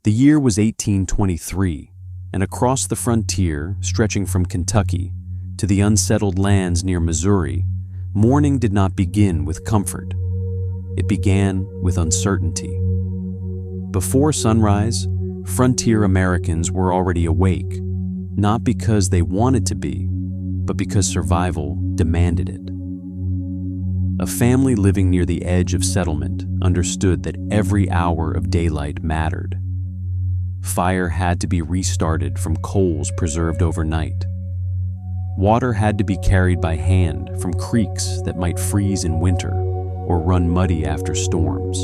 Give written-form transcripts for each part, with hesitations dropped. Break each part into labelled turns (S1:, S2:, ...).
S1: The year was 1823, and across the frontier, stretching from Kentucky to the unsettled lands near Missouri, morning did not begin with comfort. It began with uncertainty. Before sunrise, frontier Americans were already awake, not because they wanted to be, but because survival demanded it. A family living near the edge of settlement understood that every hour of daylight mattered. Fire had to be restarted from coals preserved overnight. Water had to be carried by hand from creeks that might freeze in winter or run muddy after storms.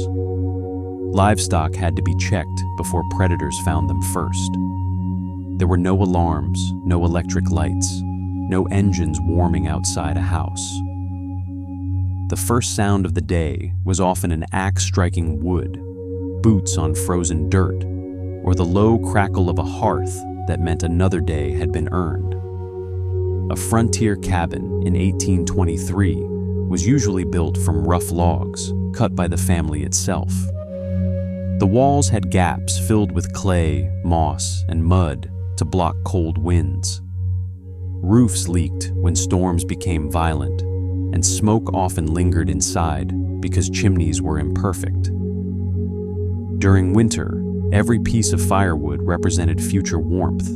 S1: Livestock had to be checked before predators found them first. There were no alarms, no electric lights, no engines warming outside a house. The first sound of the day was often an axe striking wood, boots on frozen dirt, or the low crackle of a hearth that meant another day had been earned. A frontier cabin in 1823 was usually built from rough logs cut by the family itself. The walls had gaps filled with clay, moss, and mud to block cold winds. Roofs leaked when storms became violent, and smoke often lingered inside because chimneys were imperfect. During winter, every piece of firewood represented future warmth,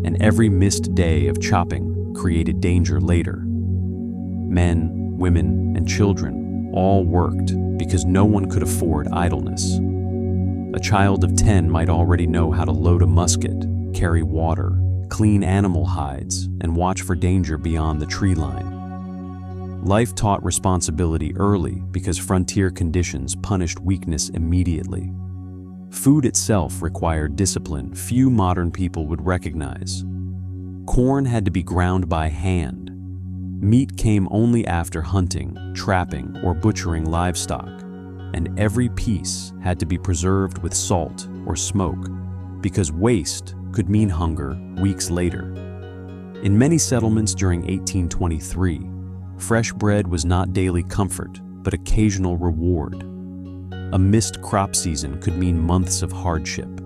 S1: and every missed day of chopping created danger later. Men, women, and children all worked because no one could afford idleness. A child of 10 might already know how to load a musket, carry water, clean animal hides, and watch for danger beyond the tree line. Life taught responsibility early because frontier conditions punished weakness immediately. Food itself required discipline few modern people would recognize. Corn had to be ground by hand. Meat came only after hunting, trapping, or butchering livestock, and every piece had to be preserved with salt or smoke because waste could mean hunger weeks later. In many settlements during 1823, fresh bread was not daily comfort, but occasional reward. A missed crop season could mean months of hardship.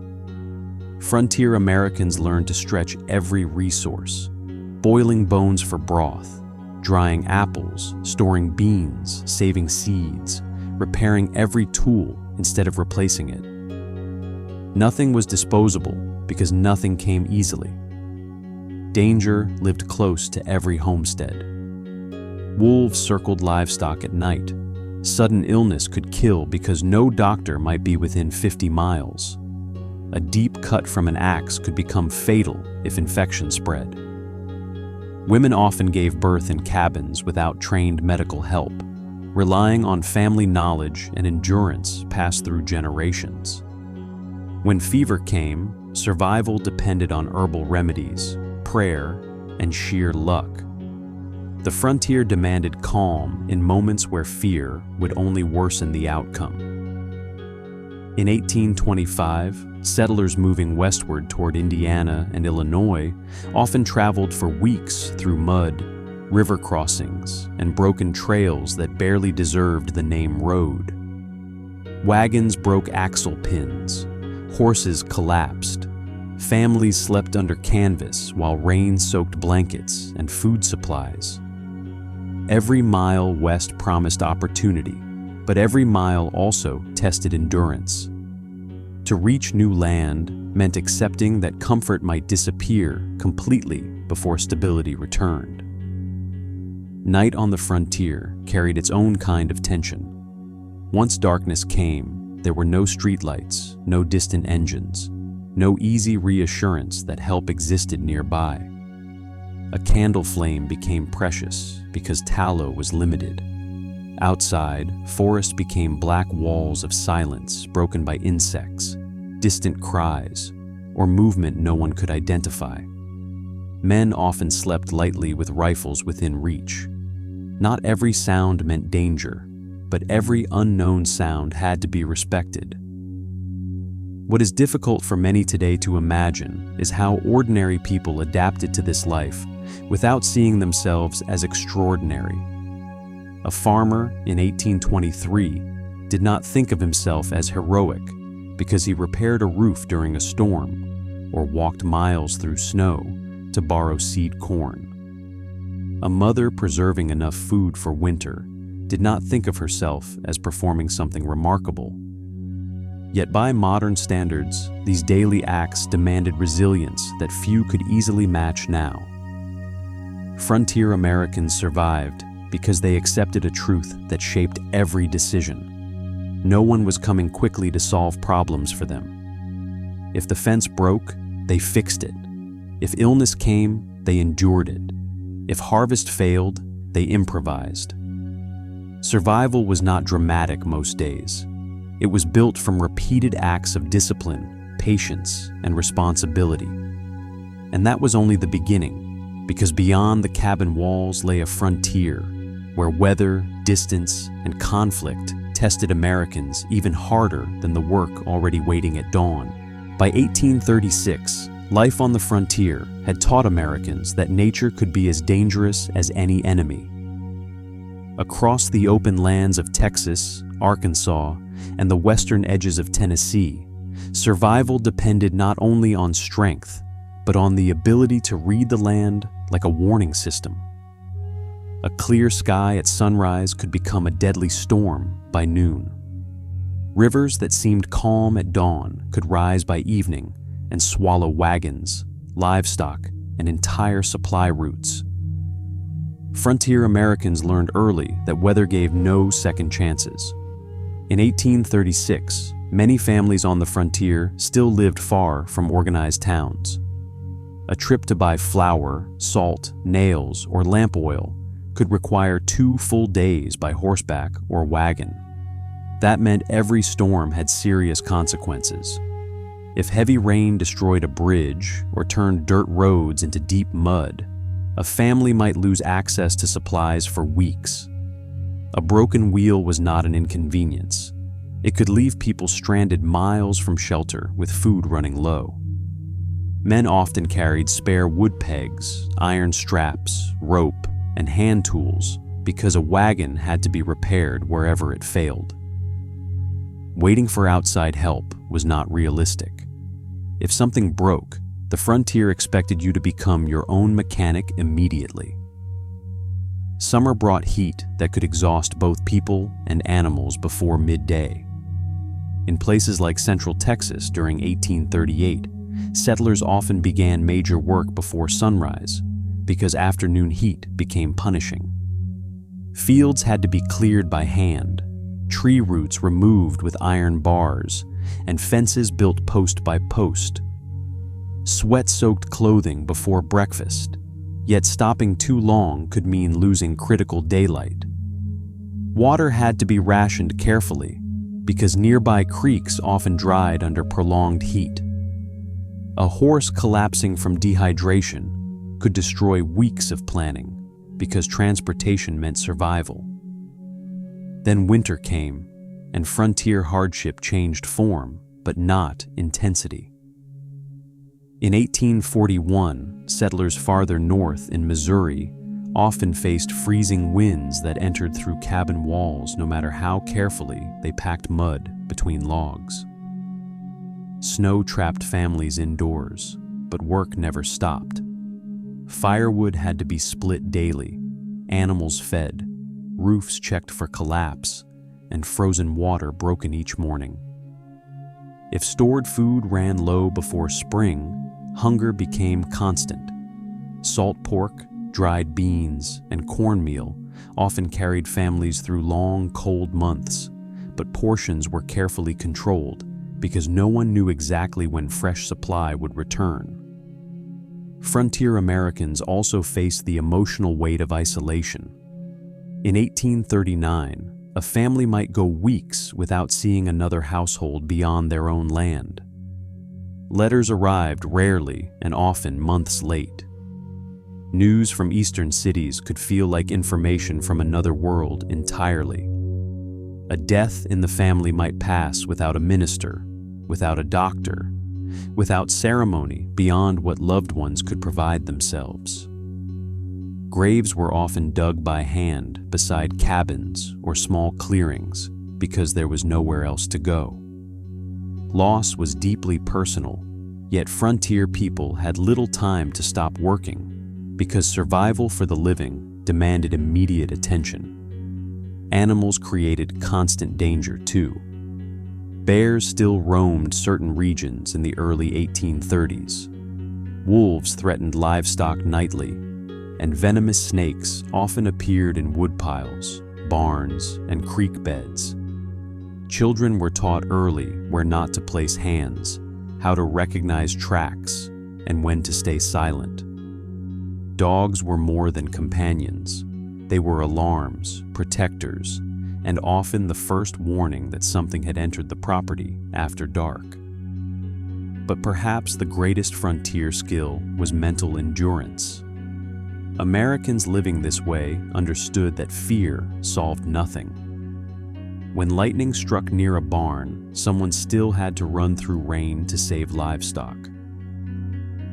S1: Frontier Americans learned to stretch every resource, boiling bones for broth, drying apples, storing beans, saving seeds, repairing every tool instead of replacing it. Nothing was disposable because nothing came easily. Danger lived close to every homestead. Wolves circled livestock at night. Sudden illness could kill because no doctor might be within 50 miles. A deep cut from an axe could become fatal if infection spread. Women often gave birth in cabins without trained medical help, relying on family knowledge and endurance passed through generations. When fever came, survival depended on herbal remedies, prayer, and sheer luck. The frontier demanded calm in moments where fear would only worsen the outcome. In 1825, settlers moving westward toward Indiana and Illinois often traveled for weeks through mud, river crossings, and broken trails that barely deserved the name road. Wagons broke axle pins, horses collapsed, families slept under canvas while rain soaked blankets and food supplies. Every mile west promised opportunity, but every mile also tested endurance. To reach new land meant accepting that comfort might disappear completely before stability returned. Night on the frontier carried its own kind of tension. Once darkness came, there were no streetlights, no distant engines, no easy reassurance that help existed nearby. A candle flame became precious because tallow was limited. Outside, forest became black walls of silence broken by insects, distant cries, or movement no one could identify. Men often slept lightly with rifles within reach. Not every sound meant danger, but every unknown sound had to be respected. What is difficult for many today to imagine is how ordinary people adapted to this life without seeing themselves as extraordinary. A farmer in 1823 did not think of himself as heroic because he repaired a roof during a storm or walked miles through snow to borrow seed corn. A mother preserving enough food for winter did not think of herself as performing something remarkable. Yet by modern standards, these daily acts demanded resilience that few could easily match now. Frontier Americans survived because they accepted a truth that shaped every decision. No one was coming quickly to solve problems for them. If the fence broke, they fixed it. If illness came, they endured it. If harvest failed, they improvised. Survival was not dramatic most days. It was built from repeated acts of discipline, patience, and responsibility. And that was only the beginning, because beyond the cabin walls lay a frontier where weather, distance, and conflict tested Americans even harder than the work already waiting at dawn. By 1836, life on the frontier had taught Americans that nature could be as dangerous as any enemy. Across the open lands of Texas, Arkansas, and the western edges of Tennessee, survival depended not only on strength, but on the ability to read the land like a warning system. A clear sky at sunrise could become a deadly storm by noon. Rivers that seemed calm at dawn could rise by evening and swallow wagons, livestock, and entire supply routes. Frontier Americans learned early that weather gave no second chances. In 1836, many families on the frontier still lived far from organized towns. A trip to buy flour, salt, nails, or lamp oil could require 2 full days by horseback or wagon. That meant every storm had serious consequences. If heavy rain destroyed a bridge or turned dirt roads into deep mud, a family might lose access to supplies for weeks. A broken wheel was not an inconvenience. It could leave people stranded miles from shelter with food running low. Men often carried spare wood pegs, iron straps, rope, and hand tools because a wagon had to be repaired wherever it failed. Waiting for outside help was not realistic. If something broke, the frontier expected you to become your own mechanic immediately. Summer brought heat that could exhaust both people and animals before midday. In places like Central Texas during 1838, settlers often began major work before sunrise because afternoon heat became punishing. Fields had to be cleared by hand, tree roots removed with iron bars, and fences built post by post. Sweat-soaked clothing before breakfast, yet stopping too long could mean losing critical daylight. Water had to be rationed carefully because nearby creeks often dried under prolonged heat. A horse collapsing from dehydration could destroy weeks of planning because transportation meant survival. Then winter came, and frontier hardship changed form, but not intensity. In 1841, settlers farther north in Missouri often faced freezing winds that entered through cabin walls no matter how carefully they packed mud between logs. Snow trapped families indoors, but work never stopped. Firewood had to be split daily, animals fed, roofs checked for collapse, and frozen water broken each morning. If stored food ran low before spring, hunger became constant. Salt pork, dried beans, and cornmeal often carried families through long, cold months, but portions were carefully controlled because no one knew exactly when fresh supply would return. Frontier Americans also faced the emotional weight of isolation. In 1839, a family might go weeks without seeing another household beyond their own land. Letters arrived rarely and often months late. News from eastern cities could feel like information from another world entirely. A death in the family might pass without a minister, without a doctor, without ceremony beyond what loved ones could provide themselves. Graves were often dug by hand beside cabins or small clearings because there was nowhere else to go. Loss was deeply personal, yet frontier people had little time to stop working because survival for the living demanded immediate attention. Animals created constant danger too. Bears still roamed certain regions in the early 1830s. Wolves threatened livestock nightly, and venomous snakes often appeared in woodpiles, barns, and creek beds. Children were taught early where not to place hands, how to recognize tracks, and when to stay silent. Dogs were more than companions. They were alarms, protectors, and often the first warning that something had entered the property after dark. But perhaps the greatest frontier skill was mental endurance. Americans living this way understood that fear solved nothing. When lightning struck near a barn, someone still had to run through rain to save livestock.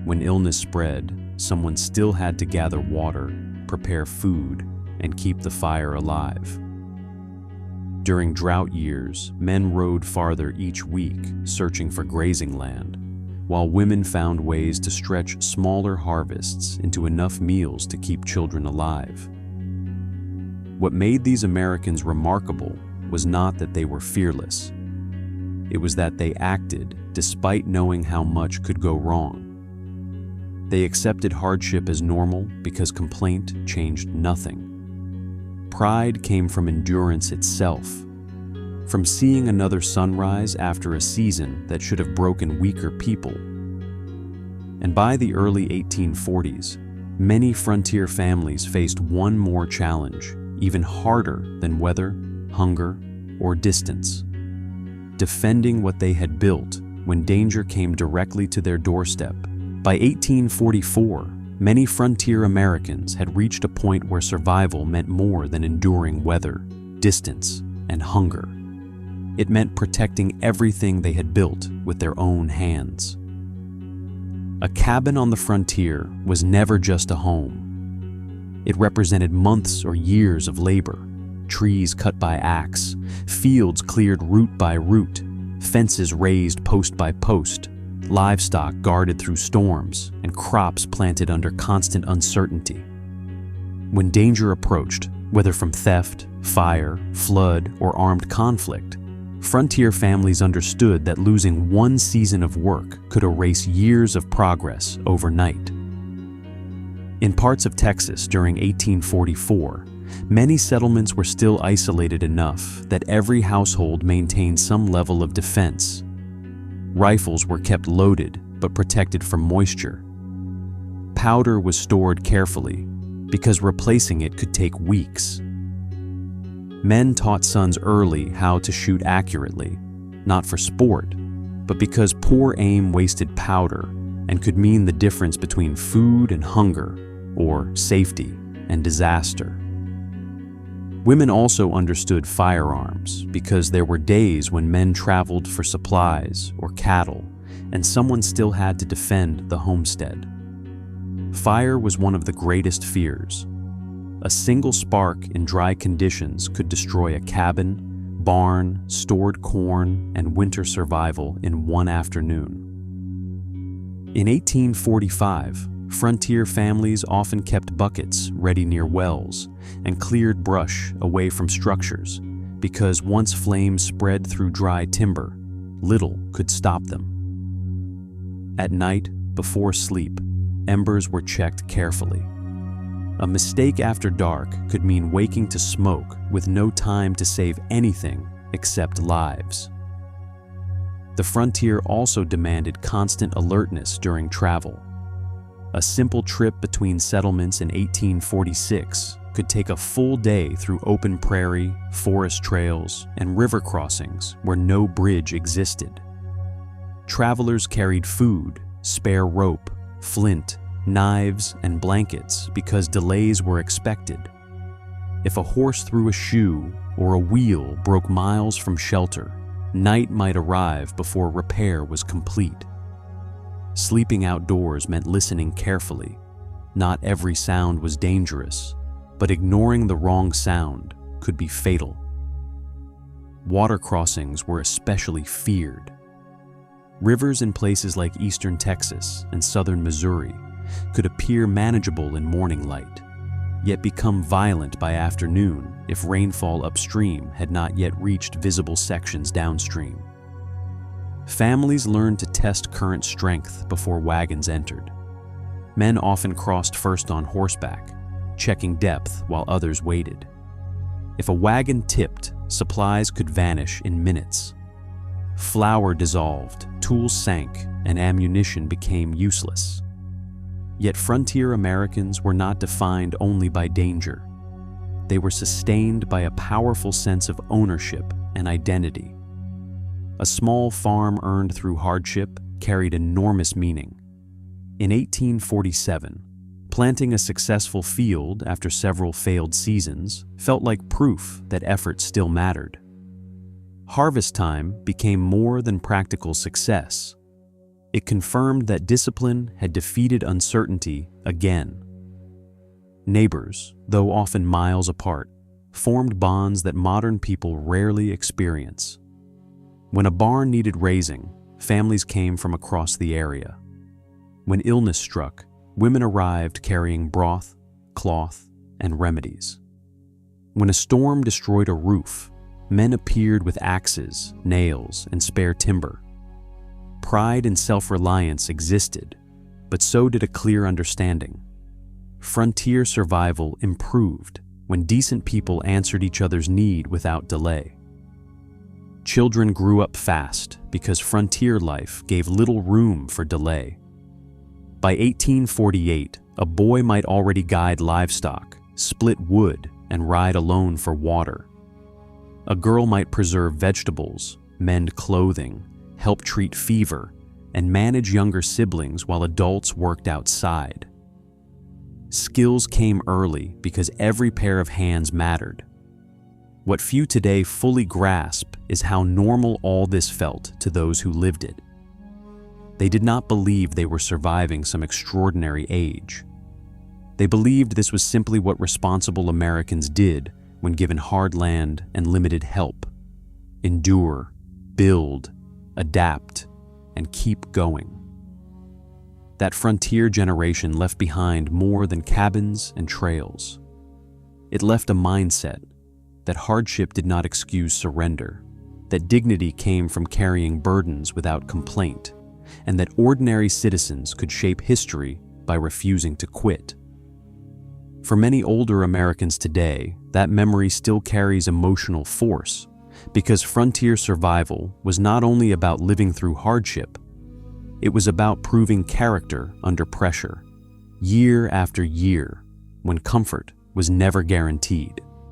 S1: When illness spread, someone still had to gather water, prepare food, and keep the fire alive. During drought years, men rode farther each week, searching for grazing land, while women found ways to stretch smaller harvests into enough meals to keep children alive. What made these Americans remarkable was not that they were fearless. It was that they acted despite knowing how much could go wrong. They accepted hardship as normal because complaint changed nothing. Pride came from endurance itself, from seeing another sunrise after a season that should have broken weaker people. And by the early 1840s, many frontier families faced one more challenge, even harder than weather, hunger, or distance: defending what they had built when danger came directly to their doorstep. By 1844, many frontier Americans had reached a point where survival meant more than enduring weather, distance, and hunger. It meant protecting everything they had built with their own hands. A cabin on the frontier was never just a home. It represented months or years of labor: trees cut by axe, fields cleared root by root, fences raised post by post, livestock guarded through storms, and crops planted under constant uncertainty. When danger approached, whether from theft, fire, flood, or armed conflict, frontier families understood that losing one season of work could erase years of progress overnight. In parts of Texas during 1844, many settlements were still isolated enough that every household maintained some level of defense. Rifles were kept loaded but protected from moisture. Powder was stored carefully because replacing it could take weeks. Men taught sons early how to shoot accurately, not for sport, but because poor aim wasted powder and could mean the difference between food and hunger, or safety and disaster. Women also understood firearms because there were days when men traveled for supplies or cattle, and someone still had to defend the homestead. Fire was one of the greatest fears. A single spark in dry conditions could destroy a cabin, barn, stored corn, and winter survival in one afternoon. In 1845, frontier families often kept buckets ready near wells and cleared brush away from structures because once flames spread through dry timber, little could stop them. At night, before sleep, embers were checked carefully. A mistake after dark could mean waking to smoke with no time to save anything except lives. The frontier also demanded constant alertness during travel. A simple trip between settlements in 1846 could take a full day through open prairie, forest trails, and river crossings where no bridge existed. Travelers carried food, spare rope, flint, knives, and blankets because delays were expected. If a horse threw a shoe or a wheel broke miles from shelter, night might arrive before repair was complete. Sleeping outdoors meant listening carefully. Not every sound was dangerous, but ignoring the wrong sound could be fatal. Water crossings were especially feared. Rivers in places like eastern Texas and southern Missouri could appear manageable in morning light, yet become violent by afternoon if rainfall upstream had not yet reached visible sections downstream. Families learned to test current strength before wagons entered. Men often crossed first on horseback, checking depth while others waited. If a wagon tipped, supplies could vanish in minutes. Flour dissolved, tools sank, and ammunition became useless. Yet frontier Americans were not defined only by danger. They were sustained by a powerful sense of ownership and identity. A small farm earned through hardship carried enormous meaning. In 1847, planting a successful field after several failed seasons felt like proof that effort still mattered. Harvest time became more than practical success. It confirmed that discipline had defeated uncertainty again. Neighbors, though often miles apart, formed bonds that modern people rarely experience. When a barn needed raising, families came from across the area. When illness struck, women arrived carrying broth, cloth, and remedies. When a storm destroyed a roof, men appeared with axes, nails, and spare timber. Pride and self-reliance existed, but so did a clear understanding. Frontier survival improved when decent people answered each other's need without delay. Children grew up fast because frontier life gave little room for delay. By 1848, a boy might already guide livestock, split wood, and ride alone for water. A girl might preserve vegetables, mend clothing, help treat fever, and manage younger siblings while adults worked outside. Skills came early because every pair of hands mattered. What few today fully grasp is how normal all this felt to those who lived it. They did not believe they were surviving some extraordinary age. They believed this was simply what responsible Americans did when given hard land and limited help: endure, build, adapt, and keep going. That frontier generation left behind more than cabins and trails. It left a mindset that hardship did not excuse surrender, that dignity came from carrying burdens without complaint, and that ordinary citizens could shape history by refusing to quit. For many older Americans today, that memory still carries emotional force, because frontier survival was not only about living through hardship, it was about proving character under pressure, year after year, when comfort was never guaranteed.